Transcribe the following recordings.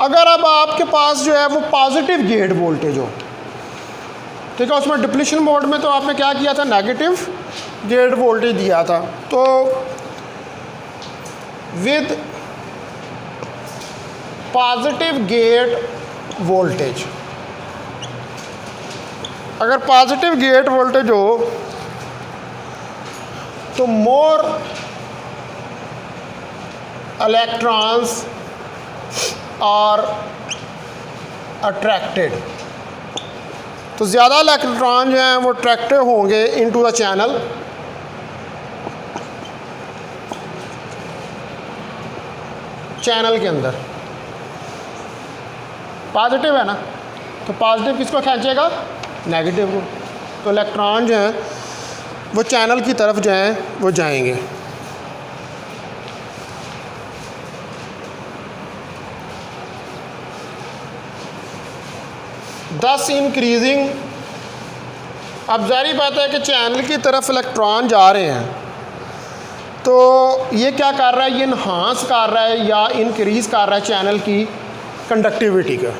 अगर अब आपके पास जो है वो पॉजिटिव गेट वोल्टेज हो, ठीक है, उसमें डिप्लीशन मोड में तो आपने क्या किया था, नेगेटिव गेट वोल्टेज दिया था। तो विद पॉजिटिव गेट वोल्टेज, अगर पॉजिटिव गेट वोल्टेज हो तो मोर इलेक्ट्रॉन्स आर अट्रैक्टेड, तो ज़्यादा इलेक्ट्रॉन जो हैं वो अट्रैक्टिव होंगे इनटू द चैनल के अंदर। पॉजिटिव है ना, तो पॉजिटिव किसको खींचेगा, नेगेटिव को, तो इलेक्ट्रॉन जो हैं वो चैनल की तरफ जो हैं वो जाएंगे। दस इंक्रीजिंग, अब जारी बात है कि चैनल की तरफ इलेक्ट्रॉन जा रहे हैं, तो ये क्या कर रहा है, ये इन्हांस कर रहा है या इंक्रीज़ कर रहा है चैनल की कंडक्टिविटी का।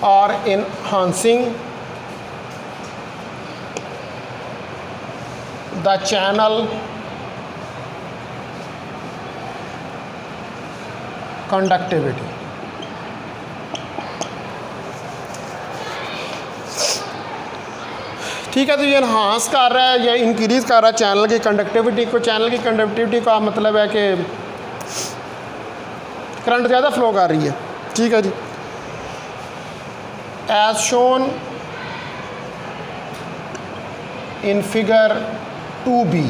और इनहांसिंग द चैनल कंडक्टिविटी। ठीक है, तो ये इनहांस कर रहा है या इंक्रीज़ कर रहा है चैनल की कंडक्टिविटी को। चैनल की कंडक्टिविटी का मतलब है कि करंट ज़्यादा फ्लो कर रही है। ठीक है जी, as shown in figure 2b,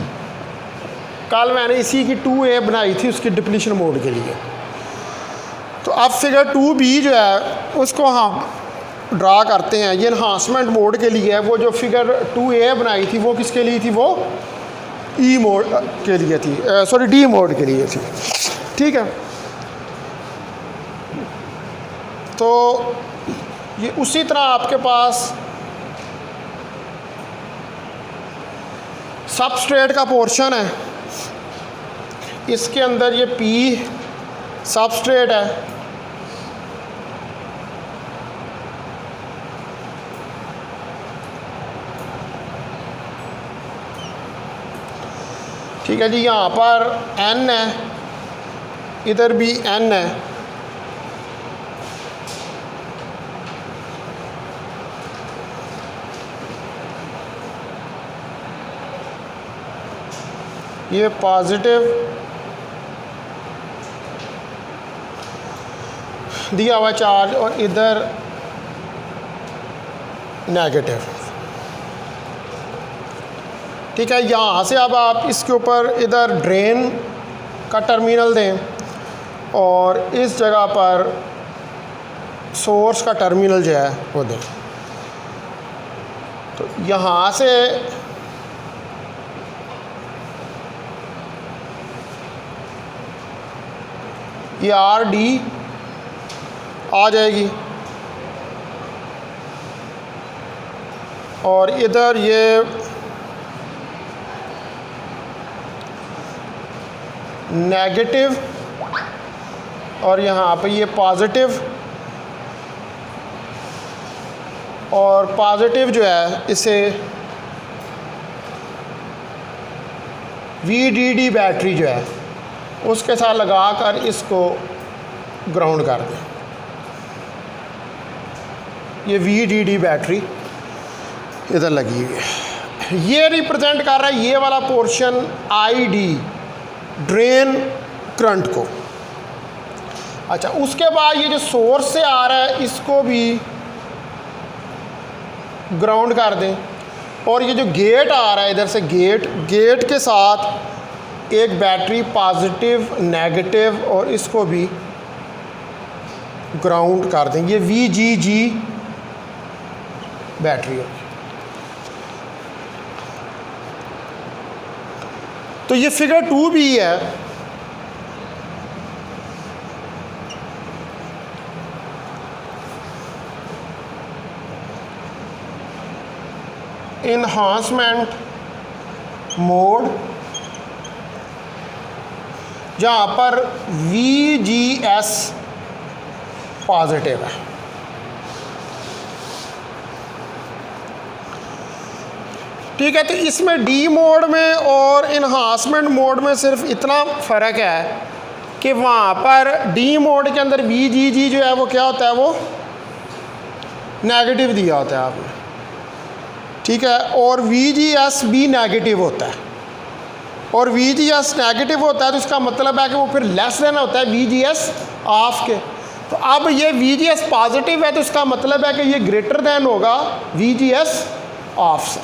कल मैंने इसी की 2a बनाई थी उसकी डिप्लीशन मोड के लिए। तो अब फिगर 2b जो है उसको हम ड्रा करते हैं। ये इन्हांसमेंट मोड के लिए है। वो जो फिगर 2a बनाई थी वो किसके लिए थी, वो ई मोड के लिए थी, सॉरी डी मोड के लिए थी। ठीक है, तो ये उसी तरह आपके पास सबस्ट्रेट का पोर्शन है, इसके अंदर ये P सबस्ट्रेट है, ठीक है जी। यहाँ पर N है, इधर भी N है। ये पॉजिटिव दिया हुआ चार्ज और इधर नेगेटिव। ठीक है, यहाँ से अब आप इसके ऊपर इधर ड्रेन का टर्मिनल दें और इस जगह पर सोर्स का टर्मिनल जो है वो दें। तो यहाँ से ये RD आ जाएगी और इधर ये नेगेटिव और यहाँ पे ये पॉजिटिव, और पॉजिटिव जो है इसे VDD बैटरी जो है उसके साथ लगाकर इसको ग्राउंड कर दें। ये VDD बैटरी इधर लगी हुई है। ये रिप्रेजेंट कर रहा है ये वाला पोर्शन ID ड्रेन करंट को। अच्छा, उसके बाद ये जो सोर्स से आ रहा है इसको भी ग्राउंड कर दें, और ये जो गेट आ रहा है इधर से गेट के साथ एक बैटरी पॉजिटिव नेगेटिव और इसको भी ग्राउंड कर दें। ये VGG बैटरी है। तो ये फिगर 2B है। इन्हांसमेंट मोड जहाँ पर VGS पॉजिटिव है। ठीक है, तो इसमें डी मोड में और इन्हांसमेंट मोड में सिर्फ इतना फ़र्क है कि वहाँ पर डी मोड के अंदर VGG जो है वो क्या होता है, वो नेगेटिव दिया होता है आपने। ठीक है, और VGS भी नेगेटिव होता है, और VGS नेगेटिव होता है तो इसका मतलब है कि वो फिर लेस देन होता है VGS ऑफ के। तो अब ये VGS पॉजिटिव है तो इसका मतलब है कि ये ग्रेटर देन होगा VGS ऑफ से।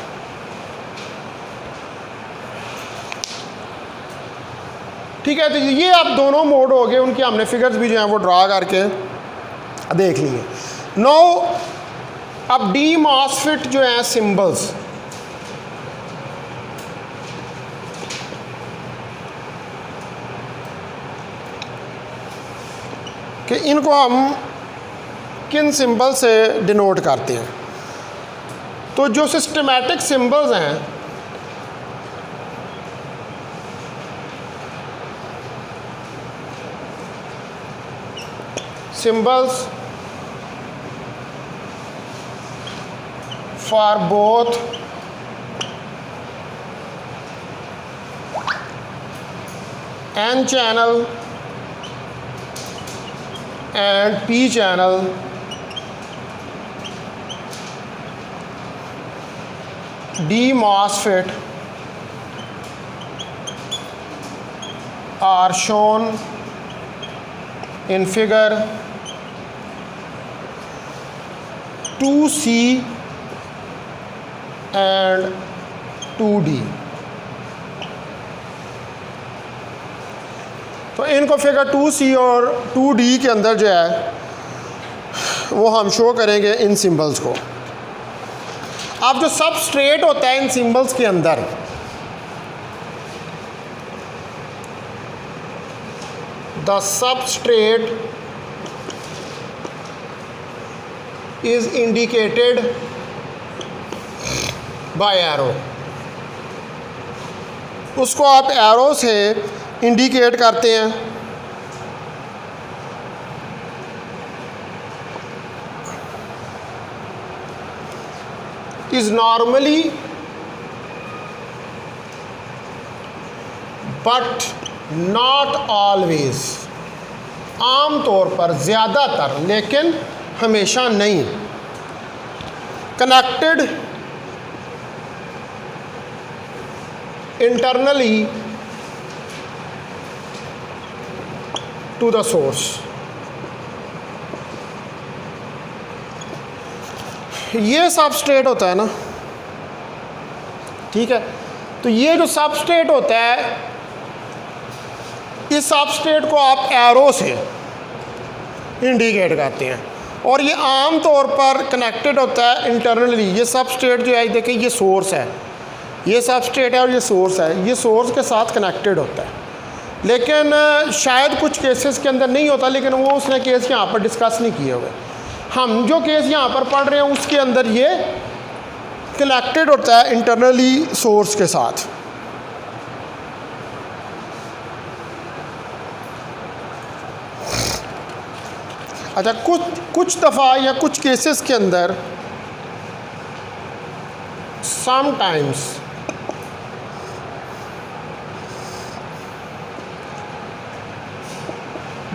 ठीक है, तो ये अब दोनों मोड हो गए, उनके हमने फिगर्स भी जो हैं वो ड्रा करके देख लिए। नो अब डी मॉसफेट जो है सिंबल्स, कि इनको हम किन सिंबल से डिनोट करते हैं। तो जो सिस्टमैटिक सिंबल्स हैं symbols for both N channel and P channel D MOSFET are shown in figure 2C and 2D। तो इनको फिगर 2C और 2D के अंदर जो है वो हम शो करेंगे इन सिंबल्स को। अब जो सबस्ट्रेट होता है इन सिंबल्स के अंदर, the substrate is indicated by arrow। उसको आप एरो से इंडिकेट करते हैं। is normally but not always, आम तौर पर, ज़्यादातर, लेकिन हमेशा नहीं, connected internally to the source. ये सबस्ट्रेट होता है ना, ठीक है, तो ये जो सबस्ट्रेट होता है, इस सबस्ट्रेट को आप एरो से इंडिकेट करते हैं, और ये आम तौर पर कनेक्टेड होता है इंटरनली। ये सबस्ट्रेट जो है, देखिए ये सोर्स है, ये सबस्ट्रेट है और ये सोर्स है, ये सोर्स के साथ कनेक्टेड होता है। लेकिन शायद कुछ केसेस के अंदर नहीं होता, लेकिन वो उसने केस यहाँ पर डिस्कस नहीं किए हुए। हम जो केस यहाँ पर पढ़ रहे हैं उसके अंदर ये कनेक्टेड होता है इंटरनली सोर्स के साथ। अच्छा, कुछ दफ़ा या कुछ केसेस के अंदर sometimes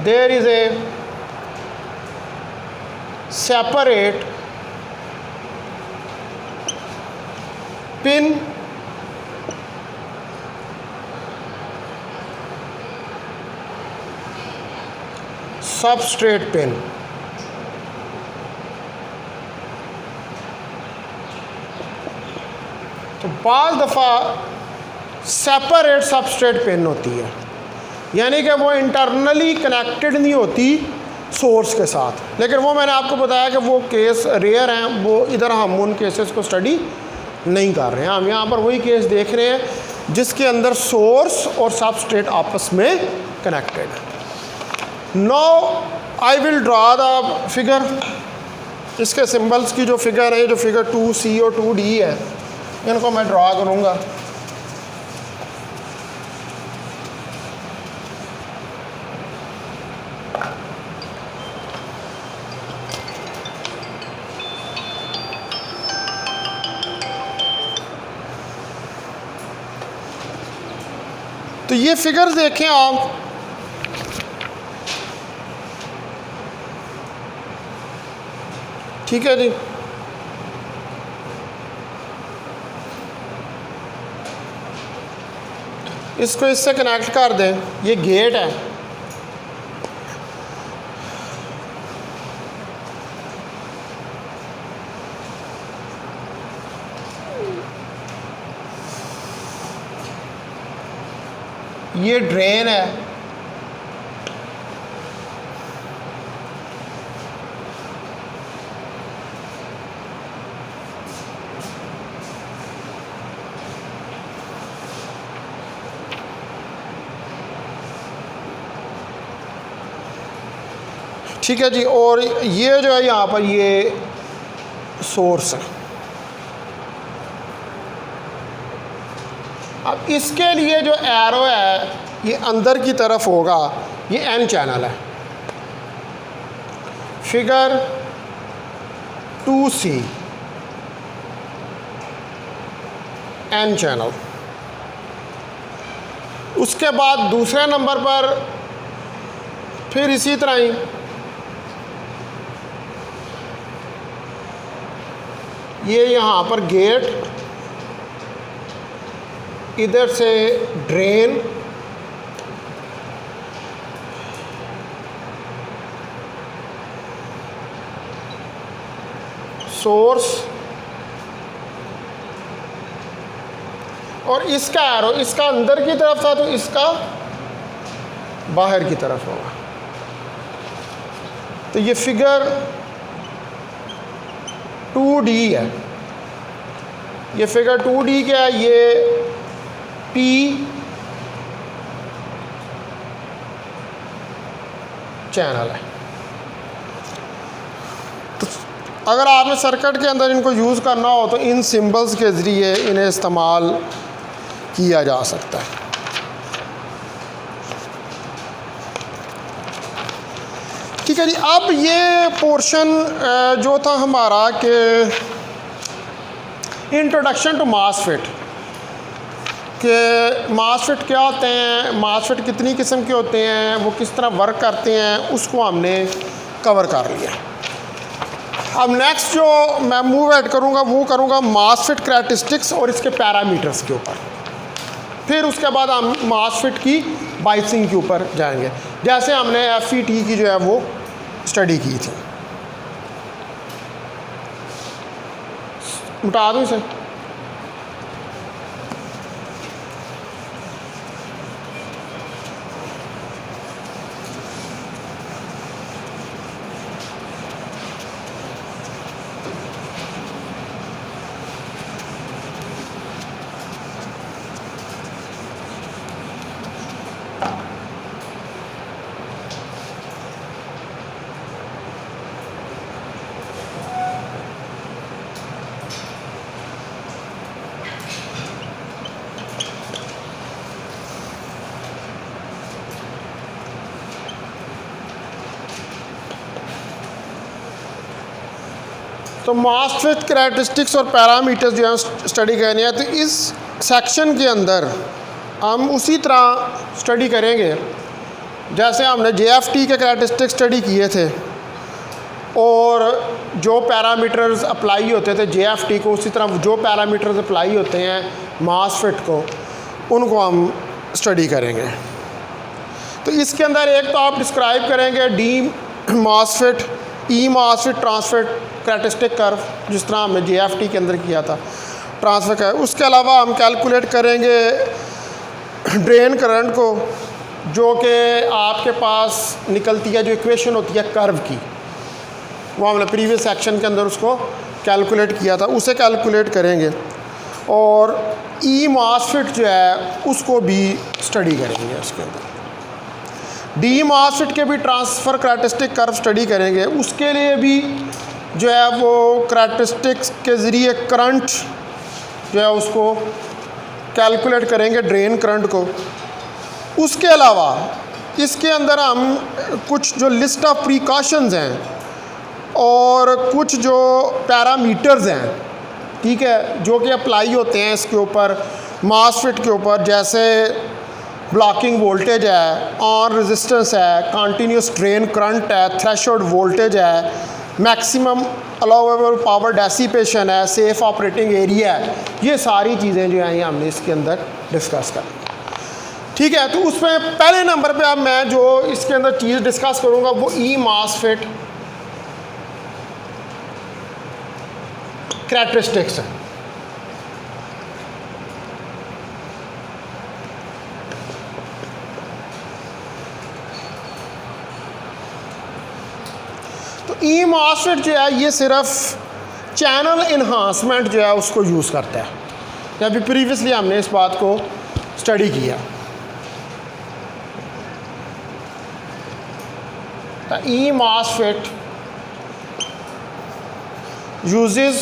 there is a separate pin substrate pin। तो बाज़ दफ़ा सेपरेट सबस्ट्रेट पिन होती है, यानी कि वो इंटरनली कनेक्टेड नहीं होती सोर्स के साथ। लेकिन वो मैंने आपको बताया कि वो केस रेयर हैं, वो इधर हम उन केसेस को स्टडी नहीं कर रहे हैं। हम यहाँ पर वही केस देख रहे हैं जिसके अंदर सोर्स और सबस्ट्रेट आपस में कनेक्टेड है। Now I will draw the figure. इसके सिंबल्स की जो फिगर है, जो फिगर 2C और 2D है, इनको मैं ड्रा करूँगा। तो ये फिगर्स देखें आप, ठीक है जी। इसको इससे कनेक्ट कर दें, ये गेट है, ये ड्रेन है, ठीक है जी। और ये जो है यहाँ पर ये सोर्स है। अब इसके लिए जो एरो है ये अंदर की तरफ होगा, ये एन चैनल है, फिगर 2C एन चैनल। उसके बाद दूसरे नंबर पर फिर इसी तरह ही ये यहाँ पर गेट, इधर से ड्रेन, सोर्स, और इसका एरो इसका अंदर की तरफ था तो इसका बाहर की तरफ होगा। तो ये फिगर 2D है। ये फिगर 2D क्या है, ये P चैनल है। तो अगर आपने सर्किट के अंदर इनको यूज़ करना हो तो इन सिंबल्स के ज़रिए इन्हें इस्तेमाल किया जा सकता है। ठीक है जी। अब ये पोर्शन जो था हमारा कि इंट्रोडक्शन टू मासफेट, कि मासफेट क्या होते हैं, मासफेट कितनी किस्म के होते हैं, वो किस तरह वर्क करते हैं, उसको हमने कवर कर लिया। अब नेक्स्ट जो मैं मूव ऐड करूँगा वो करूँगा मासफेट करैक्टरिस्टिक्स और इसके पैरामीटर्स के ऊपर। फिर उसके बाद हम मासफेट की बाइसिंग के ऊपर जाएंगे, जैसे हमने FET की जो है वो स्टडी की थी। उठा दूँ इसे। तो मासफेट करैक्टरिस्टिक्स और पैरामीटर्स जो है स्टडी करनी है, तो इस सेक्शन के अंदर हम उसी तरह स्टडी करेंगे जैसे हमने JFT के करैक्टरिस्टिक्स स्टडी किए थे, और जो पैरामीटर्स अप्लाई होते थे JFT को, उसी तरह जो पैरामीटर्स अप्लाई होते हैं मासफेट को, उनको हम स्टडी करेंगे। तो इसके अंदर एक तो आप डिस्क्राइब करेंगे डी मासफेट, ई मासफेट ट्रांसफर करैक्टरिस्टिक कर्व, जिस तरह हमने JFT के अंदर किया था ट्रांसफ़र का। उसके अलावा हम कैलकुलेट करेंगे ड्रेन करंट को, जो कि आपके पास निकलती है, जो इक्वेशन होती है कर्व की, वो हमने प्रीवियस सेक्शन के अंदर उसको कैलकुलेट किया था, उसे कैलकुलेट करेंगे। और ई मासफेट जो है उसको भी स्टडी करेंगे। उसके अंदर डी मासफेट के भी ट्रांसफ़र करैक्टरिस्टिक कर्व स्टडी करेंगे। उसके लिए भी जो है वो करैक्टरिस्टिक्स के ज़रिए करंट जो है उसको कैलकुलेट करेंगे, ड्रेन करंट को। उसके अलावा इसके अंदर हम कुछ जो लिस्ट ऑफ प्रिकॉशंस हैं और कुछ जो पैरामीटर्स हैं, ठीक है, जो कि अप्लाई होते हैं इसके ऊपर मासफेट के ऊपर, जैसे ब्लॉकिंग वोल्टेज है, ऑन रेजिस्टेंस है, कंटिन्यूस ड्रेन करंट है, थ्रेशोल्ड वोल्टेज है, मैक्सिमम अलाउएबल पावर डेसिपेशन है, सेफ ऑपरेटिंग एरिया है। ये सारी चीज़ें जो हैं ये हमने इसके अंदर डिस्कस कर। ठीक है, तो उसमें पहले नंबर पे अब मैं जो इसके अंदर चीज़ डिस्कस करूँगा वो ई मॉसफेट कैरेक्टरिस्टिक्स है। तो ई मॉसफेट जो है ये सिर्फ चैनल इन्हांसमेंट जो है उसको यूज़ करता है। अभी प्रीवियसली हमने इस बात को स्टडी किया। The E MOSFET uses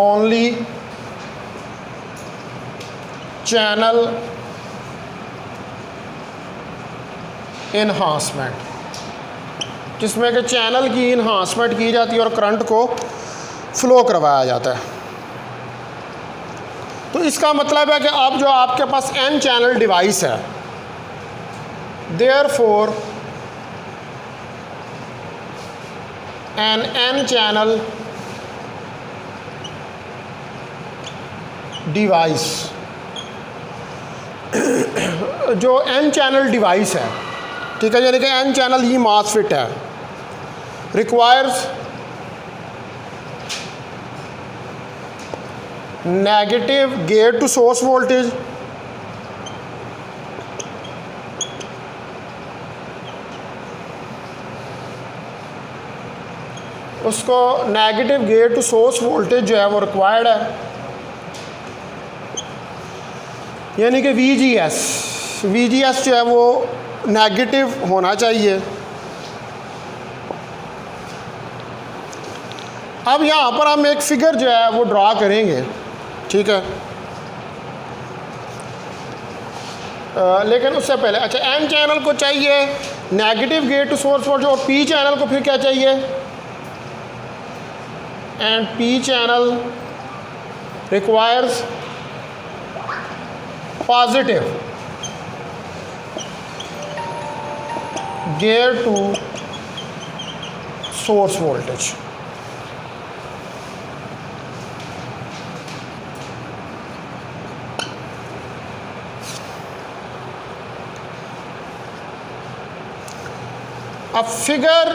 only channel enhancement, जिसमें कि चैनल की इन्हांसमेंट की जाती है और करंट को फ्लो करवाया जाता है। तो इसका मतलब है कि अब जो आपके पास N चैनल डिवाइस है, therefore an N channel device जो N चैनल डिवाइस है, ठीक है, यानी कि N चैनल ही मॉसफेट है, requires negative gate to source voltage, उसको negative gate to source voltage जो है वो रिक्वायर्ड है, यानी कि VGS जो है वो नेगेटिव होना चाहिए। अब यहाँ पर हम एक फिगर जो है वो ड्रा करेंगे, ठीक है, लेकिन उससे पहले अच्छा N चैनल को चाहिए negative gate to source voltage और P चैनल को फिर क्या चाहिए, and P channel requires positive gear to source voltage। अब फिगर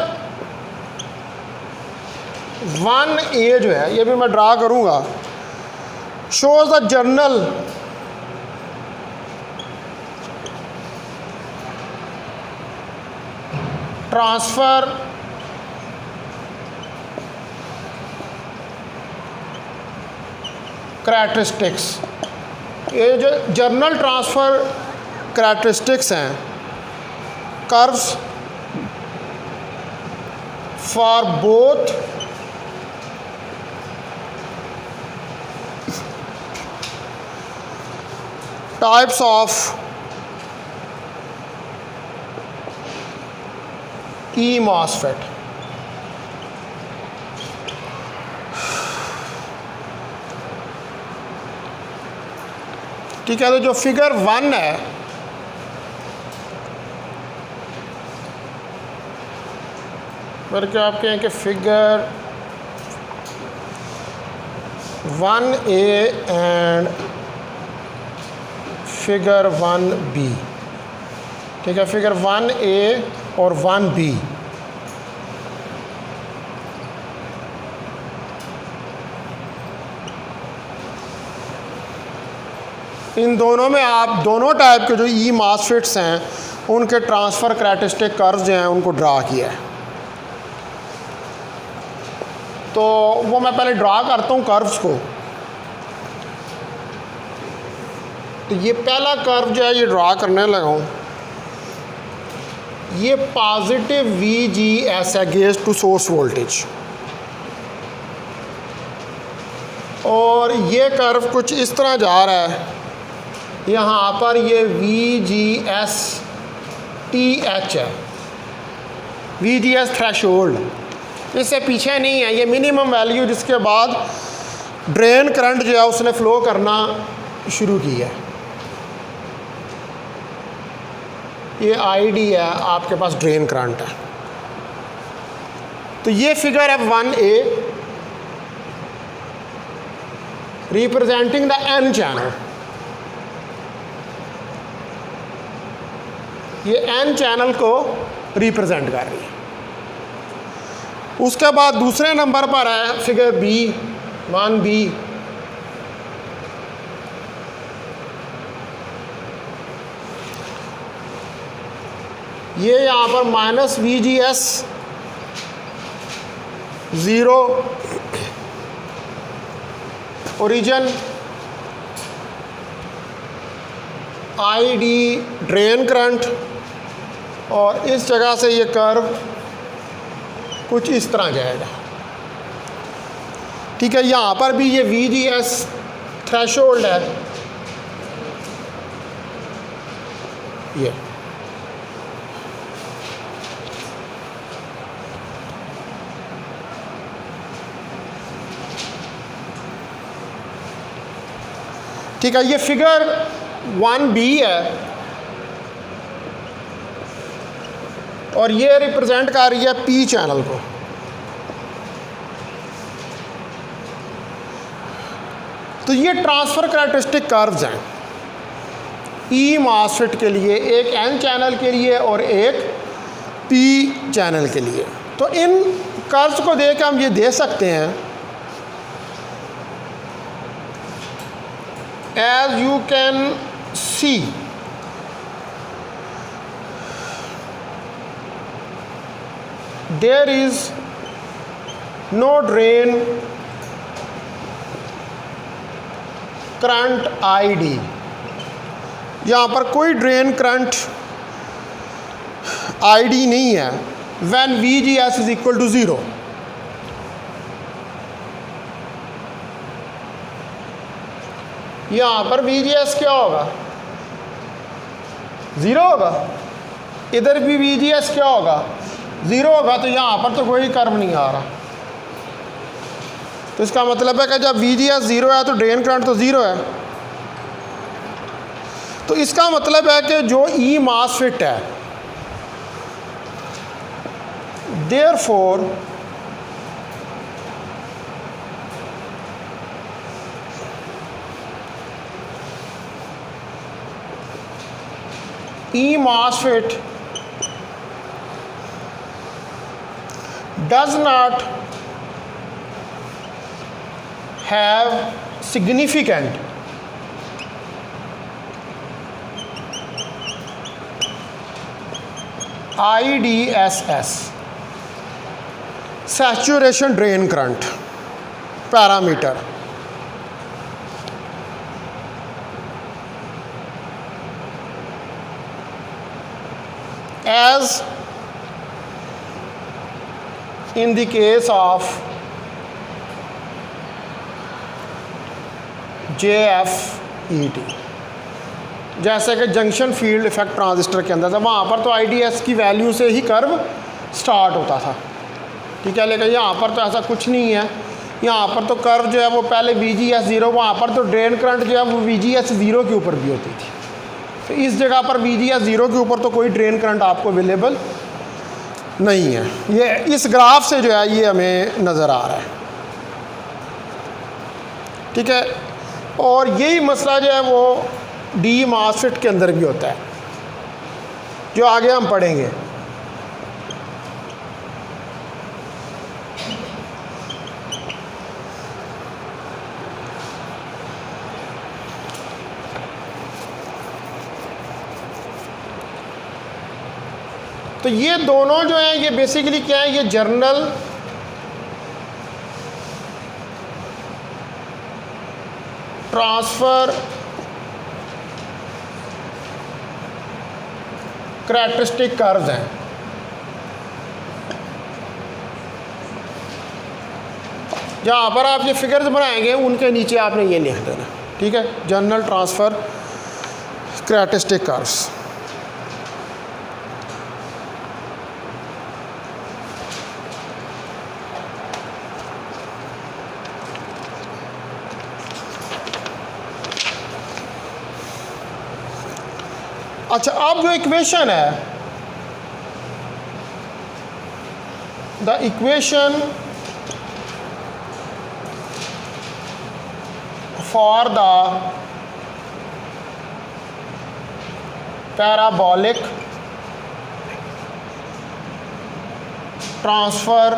1A जो है ये भी मैं ड्रा करूँगा, shows the journal transfer characteristics. ये जो जर्नल ट्रांसफ़र कैरेक्टरिस्टिक्स हैं, curves for both types of E MOSFET। ठीक है, तो जो फिगर 1 है मेरे क्या आप कहें कि figure 1A and figure 1B, ठीक है, फिगर 1A और 1B, इन दोनों में आप दोनों टाइप के जो ई मॉसफेट्स हैं उनके ट्रांसफ़र कैरेक्टरिस्टिक कर्व्स जो हैं उनको ड्रा किया है। तो वो मैं पहले ड्रा करता हूँ कर्व्स को। तो ये पहला कर्व जो है ये ड्रा करने लगा हूँ, ये पॉजिटिव VGS है, गेट टू सोर्स वोल्टेज, और ये कर्व कुछ इस तरह जा रहा है, यहाँ पर ये VGS TH है, VGS थ्रेशोल्ड, इससे पीछे नहीं है, ये मिनिमम वैल्यू जिसके बाद ड्रेन करंट जो है उसने फ़्लो करना शुरू किया है। ये ID है, आपके पास ड्रेन करंट है। तो ये फिगर है 1A representing the N channel. ये N चैनल को रिप्रेजेंट कर रही है। उसके बाद दूसरे नंबर पर है फिगर B 1B। ये यहाँ पर -VGS 0 origin, ID drain current, और इस जगह से ये कर्व कुछ इस तरह जाएगा। ठीक है, यहाँ पर भी ये VGS थ्रेशोल्ड है, ये ठीक है। ये फिगर 1B है और ये रिप्रेजेंट कर रही है P चैनल को। तो ये ट्रांसफ़र कैरेक्टरिस्टिक कर्व्स हैं ई मॉसफेट के लिए, एक N चैनल के लिए और एक P चैनल के लिए। तो इन कर्व्स को देख के हम ये दे सकते हैं, as you can see, there is no drain current ID। यहाँ पर कोई ड्रेन करंट ID नहीं है when VGS is equal to 0। यहाँ पर VGS क्या होगा, 0 होगा। इधर भी VGS क्या होगा, 0 होगा। तो यहाँ पर तो कोई कर्व नहीं आ रहा। तो इसका मतलब है कि जब VGS 0 है तो ड्रेन करंट तो 0 है। तो इसका मतलब है कि जो ई मॉसफेट है, therefore E MOSFET does not have significant IDSS saturation drain current parameter as in the case of JFET। जैसे कि जंक्शन फील्ड इफेक्ट ट्रांजिस्टर के अंदर था, वहाँ पर तो IDS की वैल्यू से ही कर्व स्टार्ट होता था। ठीक है, लेकिन यहाँ पर तो ऐसा कुछ नहीं है। यहाँ पर तो कर्व जो है वो पहले VGS 0, वहाँ पर तो ड्रेन करंट जो है वो VGS 0 के ऊपर भी होती थी। तो इस जगह पर VGS 0 के ऊपर तो कोई ड्रेन करंट आपको अवेलेबल नहीं है। ये इस ग्राफ से जो है ये हमें नज़र आ रहा है। ठीक है, और यही मसला जो है वो डी मॉसफेट के अंदर भी होता है, जो आगे हम पढ़ेंगे। तो ये दोनों जो हैं ये बेसिकली क्या है, ये जर्नल ट्रांसफ़र कैरेक्टरिस्टिक कर्व्स हैं। जहाँ पर आप ये फिगर्स बनाएंगे उनके नीचे आपने ये लिख देना। ठीक है, जर्नल ट्रांसफ़र कैरेक्टरिस्टिक कर्व्स। अच्छा, अब जो इक्वेशन है, the equation for the parabolic transfer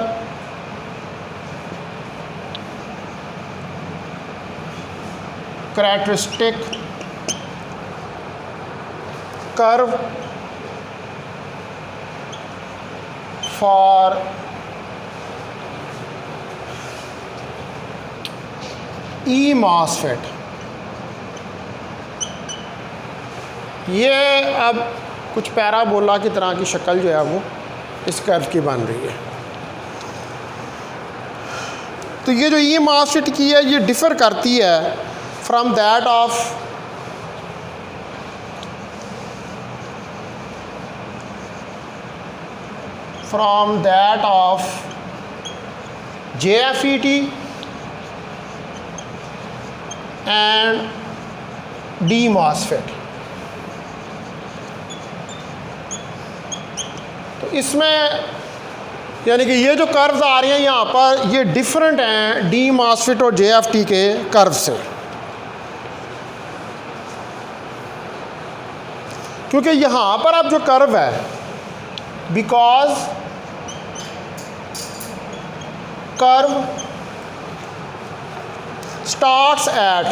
characteristic curve for E MOSFET, ये अब कुछ पैराबोला की तरह की शक्ल जो है वो इस कर्व की बन रही है। तो ये जो ई मॉसफेट की है ये डिफ़र करती है from that of JFET and D MOSFET. तो इसमें यानी कि ये जो कर्व्स आ रहे हैं यहाँ पर ये डिफरेंट हैं डी मॉसफेट और JFET के कर्व से, क्योंकि यहाँ पर अब जो कर्व है, बिकॉज कर्व स्टार्ट्स एट,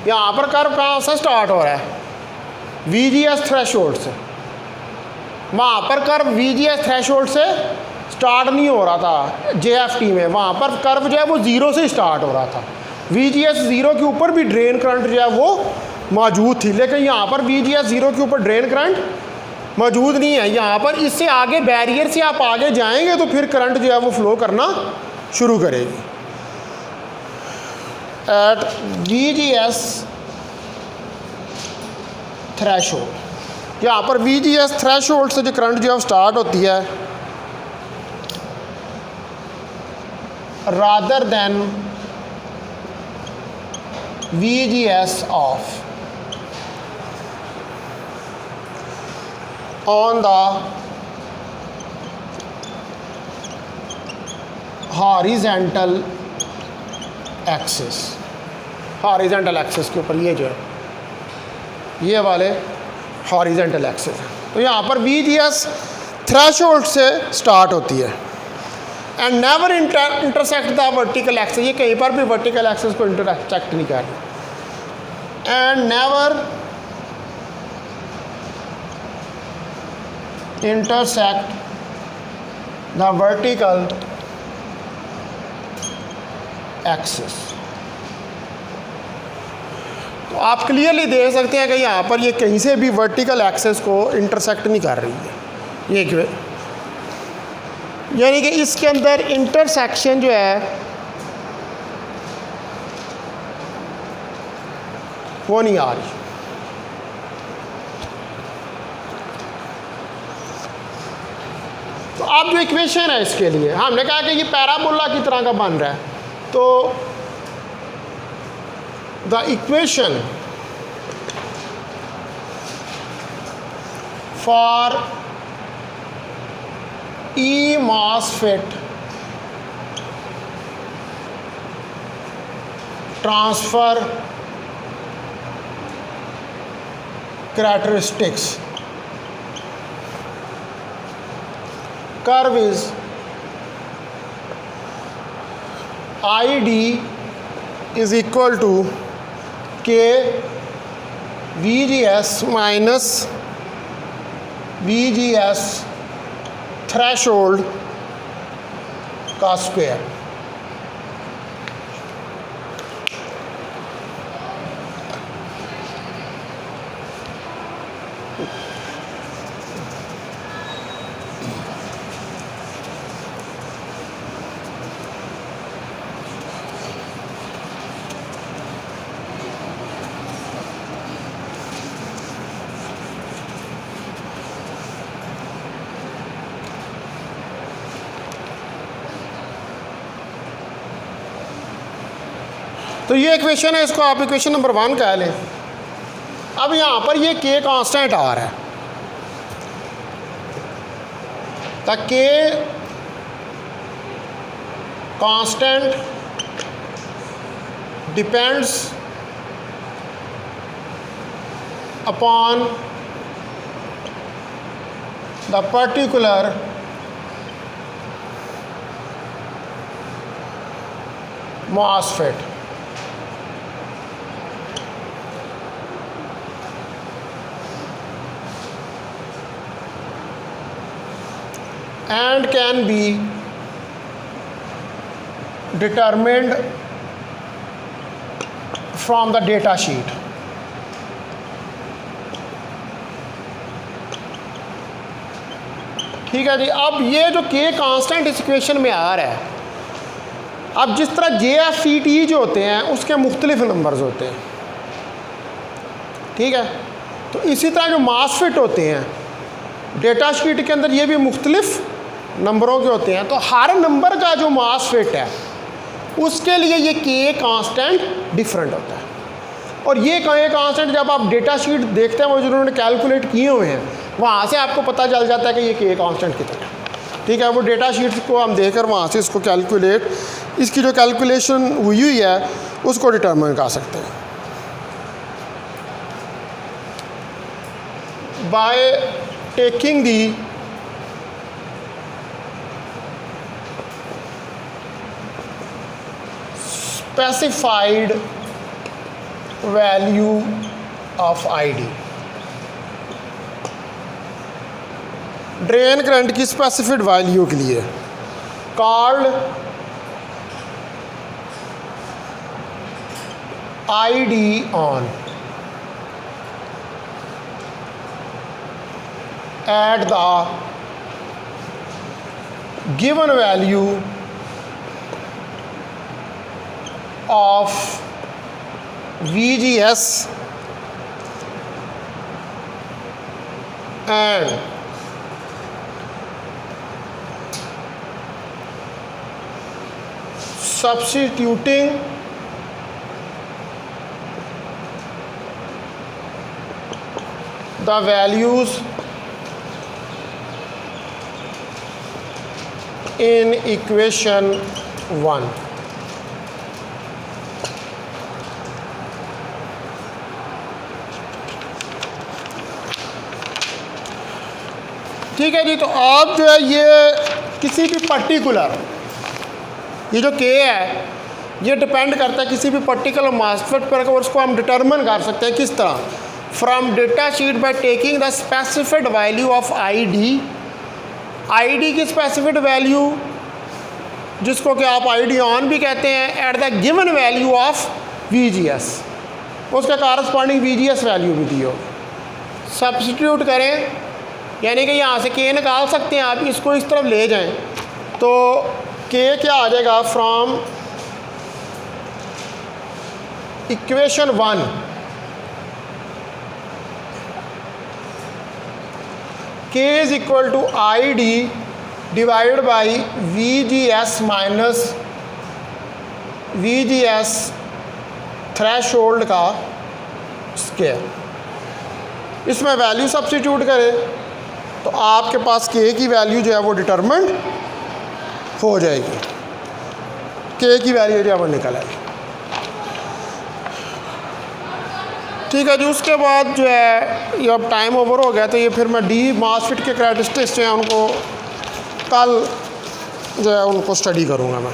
यहाँ पर कर्व कहाँ से स्टार्ट हो रहा है, VGS थ्रेशोल्ड से। वहाँ पर कर्व VGS थ्रेशोल्ड से स्टार्ट नहीं हो रहा था JFET में, वहाँ पर कर्व जो है वो ज़ीरो से स्टार्ट हो रहा था। VGS ज़ीरो के ऊपर भी ड्रेन करंट जो है वो मौजूद थी, लेकिन यहाँ पर VGS ज़ीरो के ऊपर ड्रेन करंट मौजूद नहीं है। यहाँ पर इससे आगे बैरियर से आप आगे जाएंगे तो फिर करंट जो है वो फ्लो करना शुरू करेगी। एट VGS थ्रेशोल्ड, यहाँ पर VGS थ्रेशोल्ड से जो करंट जो है स्टार्ट होती है, rather than VGS of on the horizontal axis, horizontal axis के ऊपर, ये जो है ये वाले हॉरिजेंटल एक्सिस है। तो यहाँ पर VGS थ्रेशोल्ड से स्टार्ट होती है and never intersect the vertical axis, ये कहीं पर भी वर्टिकल एक्सिस को इंटरसेक्ट नहीं कर रही, and never intersect the vertical axis। तो आप क्लियरली देख सकते हैं कि यहाँ पर ये कहीं से भी वर्टिकल एक्सिस को इंटरसेक्ट नहीं कर रही है, ये यानी कि इसके अंदर इंटरसेक्शन जो है वो नहीं आ रही। तो अब जो इक्वेशन है इसके लिए हमने कहा कि ये पैराबोला की तरह का बन रहा है, तो the equation for E MOSFET transfer characteristics curve is ID is equal to K VGS minus VGS threshold का स्क्वायर। तो ये इक्वेशन है, इसको आप इक्वेशन नंबर 1 कह लें। अब यहाँ पर ये के कांस्टेंट आ रहा है, तो के constant depends upon the particular MOSFET. And can be determined from the data sheet. ठीक है जी। अब ये जो के कांस्टेंट इस इक्वेशन में आ रहा है, अब जिस तरह JFET जो होते हैं उसके मुख्तलिफ नंबर्स होते हैं, ठीक है, तो इसी तरह जो MOSFET होते हैं डेटा शीट के अंदर ये भी मुख्तलिफ नंबरों के होते हैं। तो हर नंबर का जो MOSFET है उसके लिए ये के कांस्टेंट डिफरेंट होता है। और ये के कांस्टेंट जब आप डेटा शीट देखते हैं वो जो उन्होंने कैलकुलेट किए हुए हैं, वहाँ से आपको पता चल जाता है कि ये के कांस्टेंट कितना है। ठीक है, वो डेटा शीट को हम देखकर वहाँ से इसको कैलकुलेट, इसकी जो कैलकुलेशन हुई है उसको डिटरमिन कर सकते हैं। By taking the specified value of ID, drain current की स्पेसिफिक वैल्यू के लिए called ID on at the given value of VGS and substituting the values in equation 1। ठीक है जी। तो आप जो है ये किसी भी पर्टिकुलर, ये जो के है ये डिपेंड करता है किसी भी पर्टिकुलर MOSFET पर, और उसको हम डिटरमिन कर सकते हैं किस तरह, from data sheet by taking the specified value of ID की स्पेसिफिड वैल्यू जिसको कि आप ID ऑन भी कहते हैं, at the given value of VGS, उसका कॉरस्पॉन्डिंग VGS वैल्यू भी दी होगी। सब्स्टिट्यूट करें, यानी कि यहाँ से के निकाल सकते हैं आप, इसको इस तरफ ले जाएं तो के क्या आ जाएगा, from equation 1 K is equal to ID divided by VGS minus VGS threshold का स्क्वायर। इसमें वैल्यू सब्स्टिट्यूट करें तो आपके पास के की वैल्यू जो है वो डिटरमिन्ड हो जाएगी, के की वैल्यू जो है वो निकल आएगी। ठीक है जी। उसके बाद जो है ये अब टाइम ओवर हो गया, तो ये फिर मैं MOSFET के कैरेक्टरिस्टिक्स जो हैं उनको कल जो है उनको स्टडी करूँगा मैं।